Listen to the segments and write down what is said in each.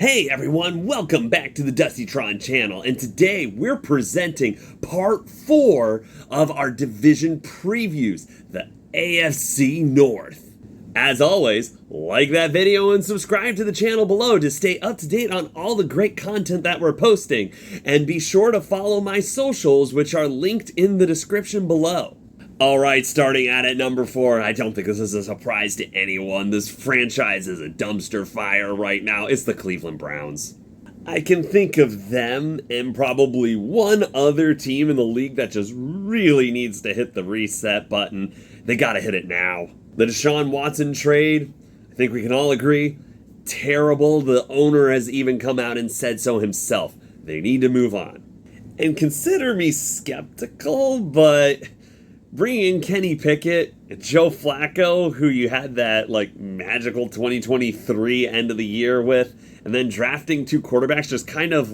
Hey everyone, welcome back to the Dustytron channel, and today we're presenting part 4 of our division previews, the AFC North. As always, like that video and subscribe to the channel below to stay up to date on all the great content that we're posting, and be sure to follow my socials, which are linked in the description below. Alright, starting out at number 4, I don't think this is a surprise to anyone. This franchise is a dumpster fire right now. It's the Cleveland Browns. I can think of them and probably one other team in the league that just really needs to hit the reset button. They gotta hit it now. The Deshaun Watson trade, I think we can all agree, terrible. The owner has even come out and said so himself. They need to move on. And consider me skeptical, but bringing in Kenny Pickett, Joe Flacco, who you had that magical 2023 end of the year with, and then drafting 2 quarterbacks, just kind of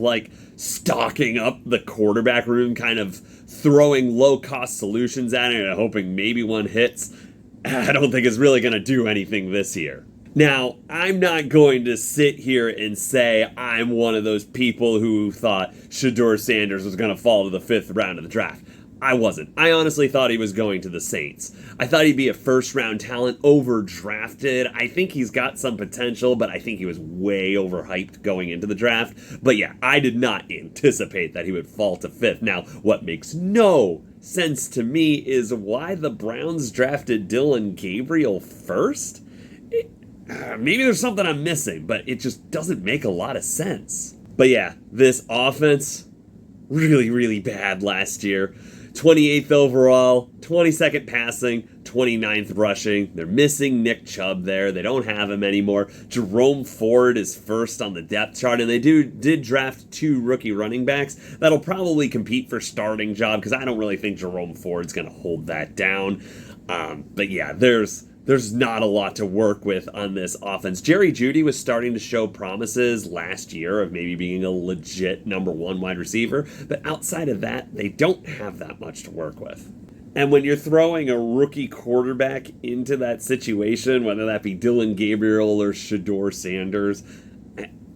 stocking up the quarterback room, kind of throwing low-cost solutions at it and hoping maybe one hits, I don't think it's really going to do anything this year. Now, I'm not going to sit here and say I'm one of those people who thought Shedeur Sanders was going to fall to the 5th round of the draft. I wasn't. I honestly thought he was going to the Saints. I thought he'd be a first-round talent, overdrafted. I think he's got some potential, but I think he was way overhyped going into the draft. But yeah, I did not anticipate that he would fall to 5th. Now, what makes no sense to me is why the Browns drafted Dillon Gabriel first? Maybe there's something I'm missing, but it just doesn't make a lot of sense. But yeah, this offense, really bad last year. 28th overall, 22nd passing, 29th rushing. They're missing Nick Chubb there. They don't have him anymore. Jerome Ford is first on the depth chart, and they did draft 2 rookie running backs that'll probably compete for starting job, because I don't really think Jerome Ford's going to hold that down. But yeah, there's not a lot to work with on this offense. Jerry Jeudy was starting to show promises last year of maybe being a legit number 1 wide receiver, but outside of that, they don't have that much to work with. And when you're throwing a rookie quarterback into that situation, whether that be Dillon Gabriel or Shedeur Sanders,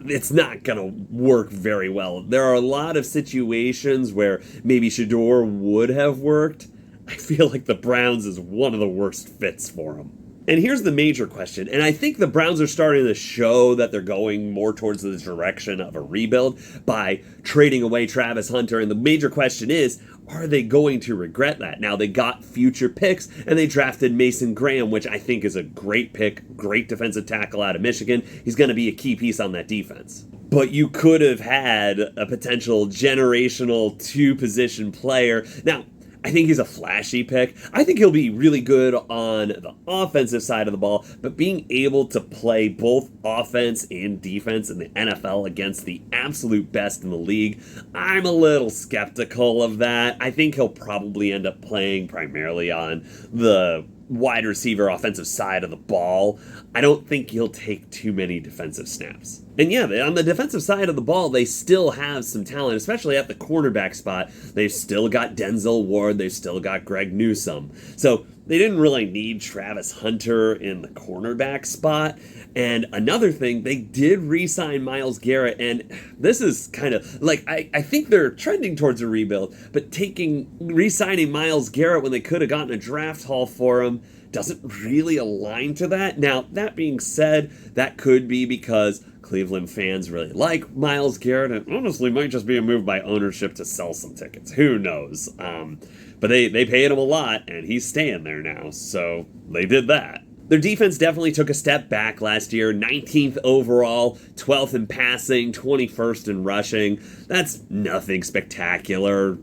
it's not going to work very well. There are a lot of situations where maybe Shedeur would have worked. I feel like the Browns is one of the worst fits for him. And here's the major question, and I think the Browns are starting to show that they're going more towards the direction of a rebuild by trading away Travis Hunter, and the major question is, are they going to regret that? Now, they got future picks, and they drafted Mason Graham, which I think is a great pick, great defensive tackle out of Michigan. He's going to be a key piece on that defense. But you could have had a potential generational 2-position player. Now, I think he's a flashy pick. I think he'll be really good on the offensive side of the ball, but being able to play both offense and defense in the NFL against the absolute best in the league, I'm a little skeptical of that. I think he'll probably end up playing primarily on the wide receiver offensive side of the ball. I don't think he'll take too many defensive snaps. And yeah, on the defensive side of the ball, they still have some talent, especially at the cornerback spot. They've still got Denzel Ward. They've still got Greg Newsome. So they didn't really need Travis Hunter in the cornerback spot. And another thing, they did re-sign Myles Garrett, and this is kind of I think they're trending towards a rebuild, but re-signing Myles Garrett when they could have gotten a draft haul for him doesn't really align to that. Now, that being said, that could be because Cleveland fans really like Myles Garrett, and honestly might just be a move by ownership to sell some tickets. Who knows? But they paid him a lot, and he's staying there now, so they did that. Their defense definitely took a step back last year. 19th overall, 12th in passing, 21st in rushing. That's nothing spectacular.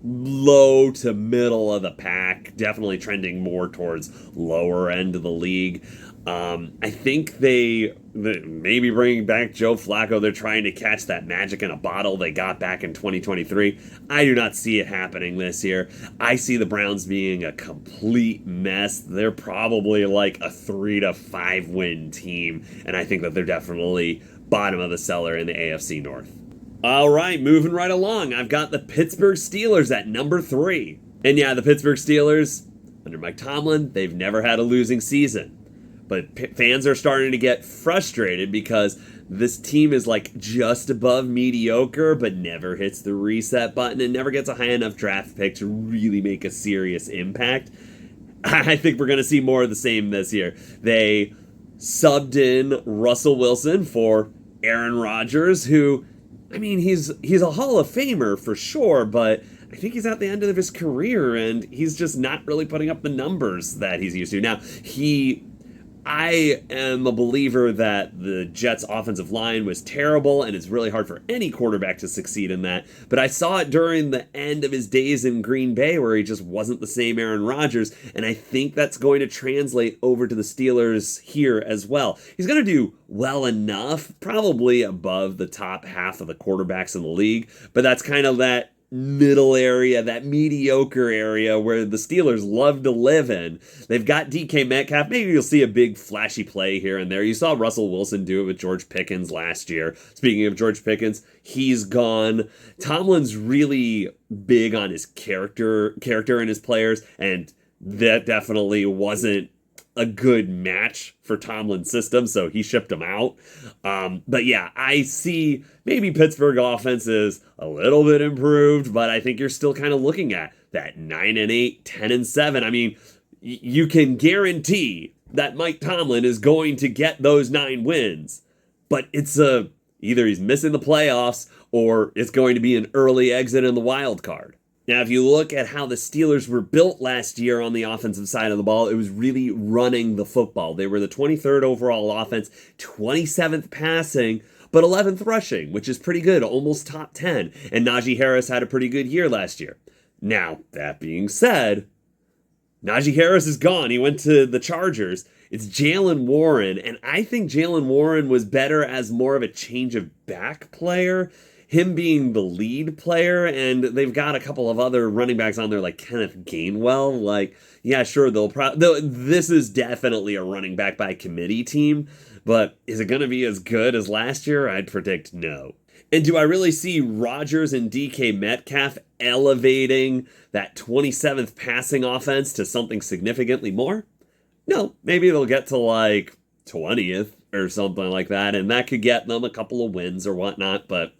Low to middle of the pack, definitely trending more towards lower end of the league. I think they maybe bringing back Joe Flacco. They're trying to catch that magic in a bottle they got back in 2023. I do not see it happening this year. I see the Browns being a complete mess. They're probably a 3 to 5 win team, and I think that they're definitely bottom of the cellar in the AFC North. All right, moving right along. I've got the Pittsburgh Steelers at number 3. And yeah, the Pittsburgh Steelers, under Mike Tomlin, they've never had a losing season. But fans are starting to get frustrated because This team is like just above mediocre, but never hits the reset button and never gets a high enough draft pick to really make a serious impact. I think we're going to see more of the same this year. They subbed in Russell Wilson for Aaron Rodgers, who, I mean, he's a Hall of Famer for sure, but I think he's at the end of his career, and he's just not really putting up the numbers that he's used to. Now, I am a believer that the Jets' offensive line was terrible, and it's really hard for any quarterback to succeed in that. But I saw it during the end of his days in Green Bay, where he just wasn't the same Aaron Rodgers, and I think that's going to translate over to the Steelers here as well. He's going to do well enough, probably above the top half of the quarterbacks in the league, but that's kind of that middle area, that mediocre area where the Steelers love to live in. They've got DK Metcalf. Maybe you'll see a big flashy play here and there. You saw Russell Wilson do it with George Pickens last year. Speaking of George Pickens, he's gone. Tomlin's really big on his character and his players, and that definitely wasn't a good match for Tomlin's system, so he shipped him out. But yeah, I see maybe Pittsburgh offense is a little bit improved, but I think you're still kind of looking at that 9-8, 10-7. I mean, you can guarantee that Mike Tomlin is going to get those 9 wins, but it's either he's missing the playoffs or it's going to be an early exit in the wild card. Now, if you look at how the Steelers were built last year on the offensive side of the ball, it was really running the football. They were the 23rd overall offense, 27th passing, but 11th rushing, which is pretty good, almost top 10. And Najee Harris had a pretty good year last year. Now, that being said, Najee Harris is gone. He went to the Chargers. It's Jaylen Warren, and I think Jaylen Warren was better as more of a change of back player, him being the lead player, and they've got a couple of other running backs on there like Kenneth Gainwell. Like, yeah, sure, this is definitely a running back by committee team, but is it going to be as good as last year? I'd predict no. And do I really see Rodgers and DK Metcalf elevating that 27th passing offense to something significantly more? No, maybe they'll get to like 20th or something like that, and that could get them a couple of wins or whatnot, but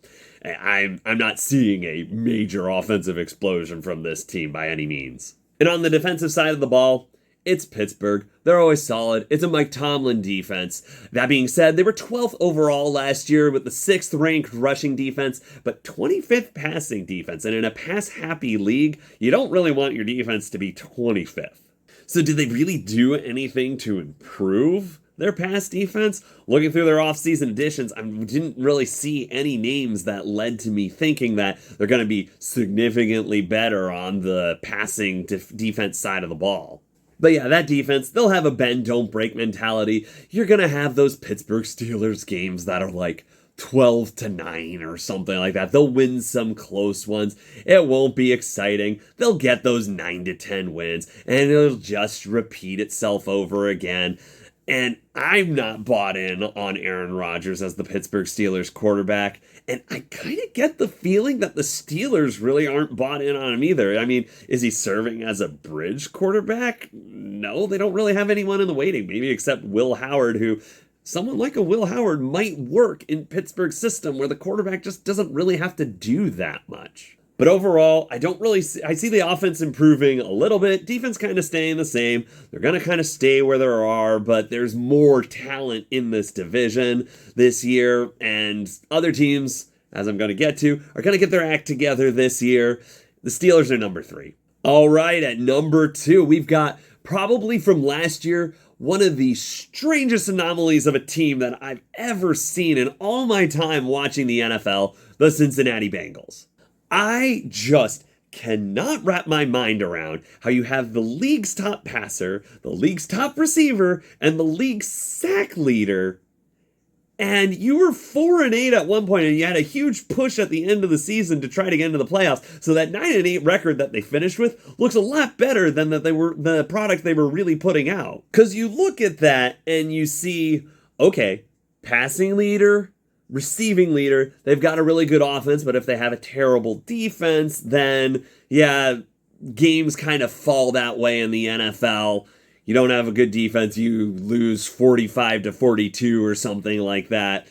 I'm not seeing a major offensive explosion from this team by any means. And on the defensive side of the ball, it's Pittsburgh. They're always solid. It's a Mike Tomlin defense. That being said, they were 12th overall last year with the 6th ranked rushing defense, but 25th passing defense. And in a pass-happy league, you don't really want your defense to be 25th. So did they really do anything to improve their pass defense? Looking through their offseason additions, I didn't really see any names that led to me thinking that they're going to be significantly better on the passing defense side of the ball. But yeah, that defense, they'll have a bend, don't break mentality. You're going to have those Pittsburgh Steelers games that are like 12-9 or something like that. They'll win some close ones. It won't be exciting. They'll get those 9-10 wins, and it'll just repeat itself over again. And I'm not bought in on Aaron Rodgers as the Pittsburgh Steelers quarterback. And I kind of get the feeling that the Steelers really aren't bought in on him either. I mean, is he serving as a bridge quarterback? No, they don't really have anyone in the waiting, maybe except Will Howard, who someone like a Will Howard might work in Pittsburgh's system where the quarterback just doesn't really have to do that much. But overall, I see the offense improving a little bit. Defense kind of staying the same. They're going to kind of stay where they are, but there's more talent in this division this year. And other teams, as I'm going to get to, are going to get their act together this year. The Steelers are number 3. All right, at number 2, we've got probably from last year, one of the strangest anomalies of a team that I've ever seen in all my time watching the NFL, the Cincinnati Bengals. I just cannot wrap my mind around how you have the league's top passer, the league's top receiver, and the league's sack leader, and you were 4-8 at one point, and you had a huge push at the end of the season to try to get into the playoffs. So that 9-8 record that they finished with looks a lot better than the product they were really putting out. Because you look at that and you see, okay, passing leader, receiving leader, they've got a really good offense, but if they have a terrible defense, then yeah, games kind of fall that way in the NFL. You don't have a good defense, you lose 45-42 or something like that.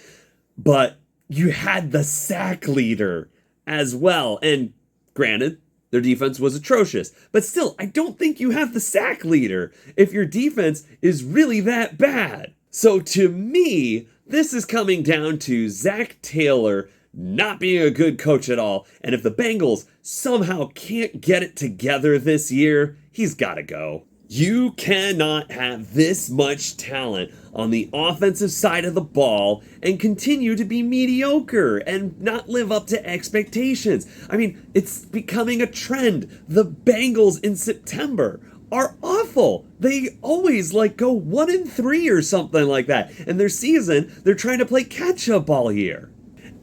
but you had the sack leader as well. And granted, their defense was atrocious. But still, I don't think you have the sack leader if your defense is really that bad. So to me, this is coming down to Zach Taylor not being a good coach at all. And if the Bengals somehow can't get it together this year, he's got to go. You cannot have this much talent on the offensive side of the ball and continue to be mediocre and not live up to expectations. I mean, it's becoming a trend. The Bengals in September are awful. They always go 1-3 or something like that. And their season, they're trying to play catch up all year.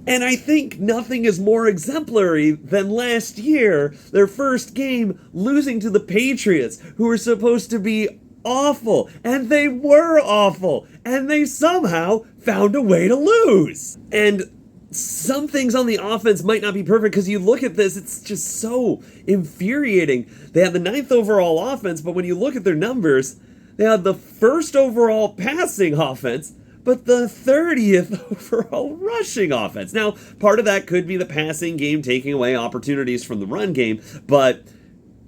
And I think nothing is more exemplary than last year, their first game, losing to the Patriots, who were supposed to be awful. And they were awful. And they somehow found a way to lose. And some things on the offense might not be perfect because you look at this, it's just so infuriating. They had the 9th overall offense, but when you look at their numbers, they had the 1st overall passing offense, but the 30th overall rushing offense. Now, part of that could be the passing game taking away opportunities from the run game, but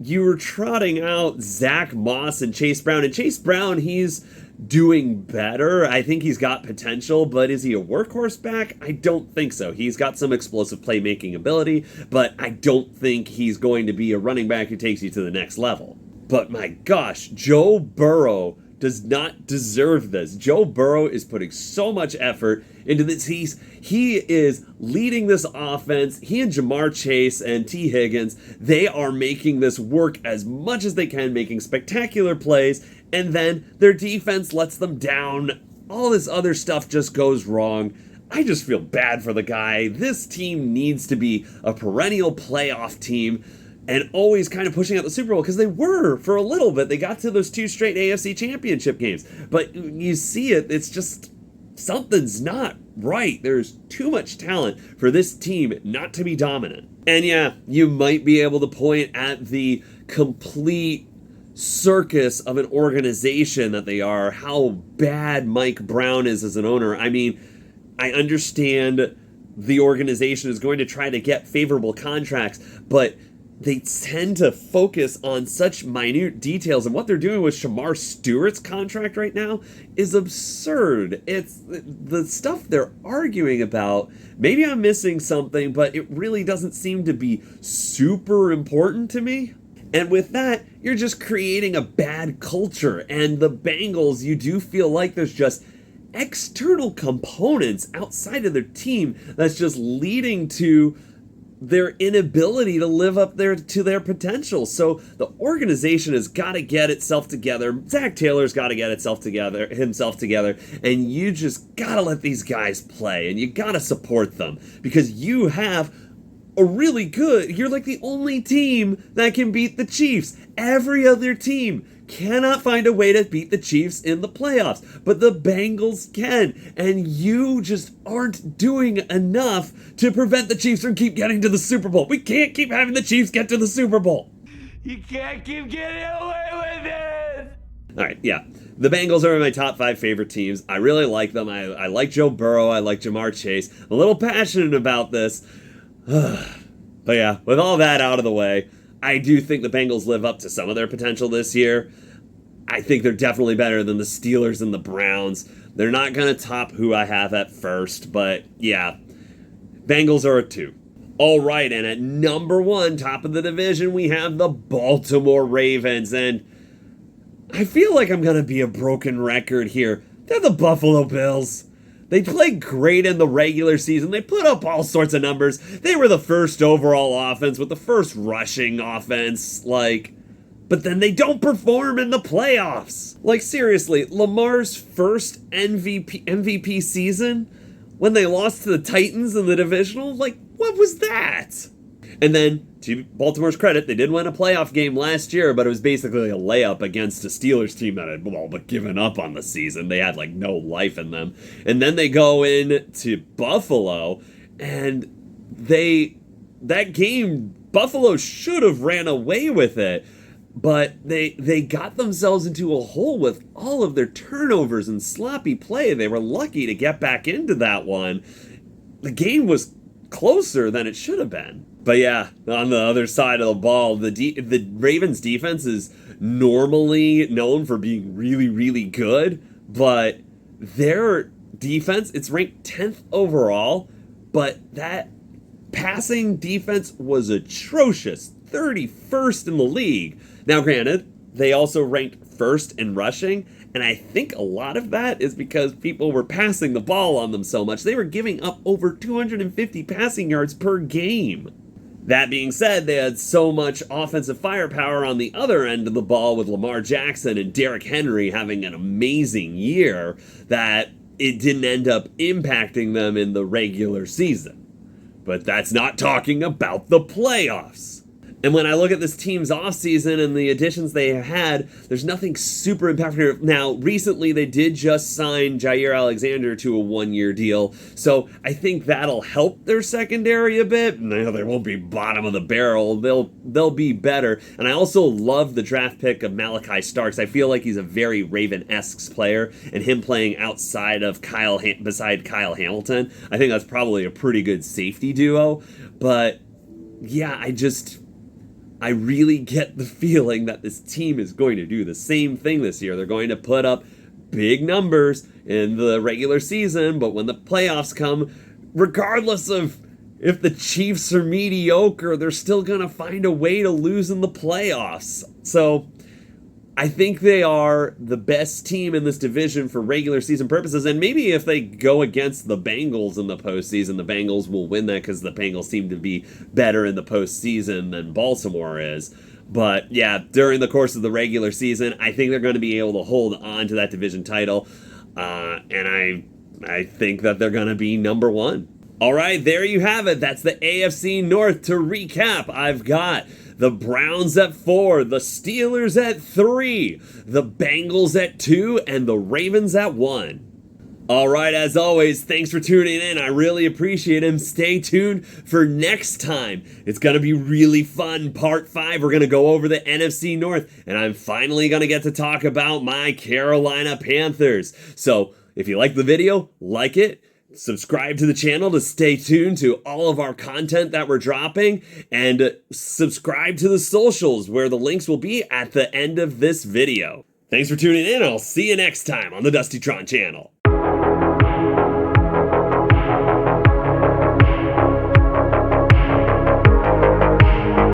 you were trotting out Zach Moss and Chase Brown. And Chase Brown, he's doing better. I think he's got potential, but is he a workhorse back? I don't think so. He's got some explosive playmaking ability, but I don't think he's going to be a running back who takes you to the next level. But my gosh, Joe Burrow does not deserve this. Joe Burrow is putting so much effort into this. He is leading this offense. He and Jamar Chase and T. Higgins, they are making this work as much as they can, making spectacular plays, and then their defense lets them down. All this other stuff just goes wrong. I just feel bad for the guy. This team needs to be a perennial playoff team and always kind of pushing out the Super Bowl, because they were for a little bit. They got to those 2 straight AFC Championship games. But you see it, it's just something's not right. There's too much talent for this team not to be dominant. And yeah, you might be able to point at the complete circus of an organization that they are, how bad Mike Brown is as an owner. I mean, I understand the organization is going to try to get favorable contracts, but they tend to focus on such minute details, and what they're doing with Shamar Stewart's contract right now is absurd. It's the stuff they're arguing about. Maybe I'm missing something, but it really doesn't seem to be super important to me. And with that, you're just creating a bad culture. And the Bengals, you do feel like there's just external components outside of their team that's just leading to their inability to live up to their potential. So the organization has got to get itself together. Zach Taylor's got to get himself together, and you just got to let these guys play, and you got to support them, because you have you're like the only team that can beat the Chiefs. Every other team cannot find a way to beat the Chiefs in the playoffs, but the Bengals can, and you just aren't doing enough to prevent the Chiefs from keep getting to the Super Bowl. We can't keep having the Chiefs get to the Super Bowl. You can't keep getting away with it. All right, yeah. The Bengals are my top 5 favorite teams. I really like them. I like Joe Burrow. I like Jamar Chase. I'm a little passionate about this. But yeah, with all that out of the way, I do think the Bengals live up to some of their potential this year. I think they're definitely better than the Steelers and the Browns. They're not going to top who I have at first, but yeah, Bengals are a 2. All right, and at number 1, top of the division, we have the Baltimore Ravens, and I feel like I'm going to be a broken record here. They're the Buffalo Bills. They played great in the regular season. They put up all sorts of numbers. They were the 1st overall offense with the 1st rushing offense, but then they don't perform in the playoffs. Seriously, Lamar's first MVP season, when they lost to the Titans in the divisional, what was that? And then, to Baltimore's credit, they did win a playoff game last year, but it was basically a layup against a Steelers team that had all but given up on the season. They had no life in them. And then they go in to Buffalo, and that game, Buffalo should have ran away with it. But they got themselves into a hole with all of their turnovers and sloppy play. They were lucky to get back into that one. the game was closer than it should have been. But yeah, on the other side of the ball, the Ravens defense is normally known for being really, really good, but their defense, it's ranked 10th overall, but that passing defense was atrocious, 31st in the league. Now granted, they also ranked first in rushing, and I think a lot of that is because people were passing the ball on them so much. They were giving up over 250 passing yards per game. That being said, they had so much offensive firepower on the other end of the ball with Lamar Jackson and Derrick Henry having an amazing year that it didn't end up impacting them in the regular season. But that's not talking about the playoffs. And when I look at this team's offseason and the additions they had, there's nothing super impactful. Now, recently they did just sign Jair Alexander to a 1-year deal, so I think that'll help their secondary a bit. No, they won't be bottom of the barrel. They'll be better. And I also love the draft pick of Malachi Starks. I feel like he's a very Raven-esque player, and him playing outside of beside Kyle Hamilton, I think that's probably a pretty good safety duo. But yeah, I really get the feeling that this team is going to do the same thing this year. They're going to put up big numbers in the regular season, but when the playoffs come, regardless of if the Chiefs are mediocre, they're still going to find a way to lose in the playoffs. So I think they are the best team in this division for regular season purposes, and maybe if they go against the Bengals in the postseason, the Bengals will win that because the Bengals seem to be better in the postseason than Baltimore is. But yeah, during the course of the regular season, I think they're going to be able to hold on to that division title, and I think that they're going to be number one. All right, there you have it. That's the AFC North. To recap, I've got the Browns at 4, the Steelers at 3, the Bengals at 2, and the Ravens at 1. All right, as always, thanks for tuning in. I really appreciate it. Stay tuned for next time. It's going to be really fun. Part 5, we're going to go over the NFC North, and I'm finally going to get to talk about my Carolina Panthers. So if you like the video, like it. Subscribe to the channel to stay tuned to all of our content that we're dropping, and subscribe to the socials where the links will be at the end of this video. Thanks for tuning in. I'll see you next time on the Dustytron channel.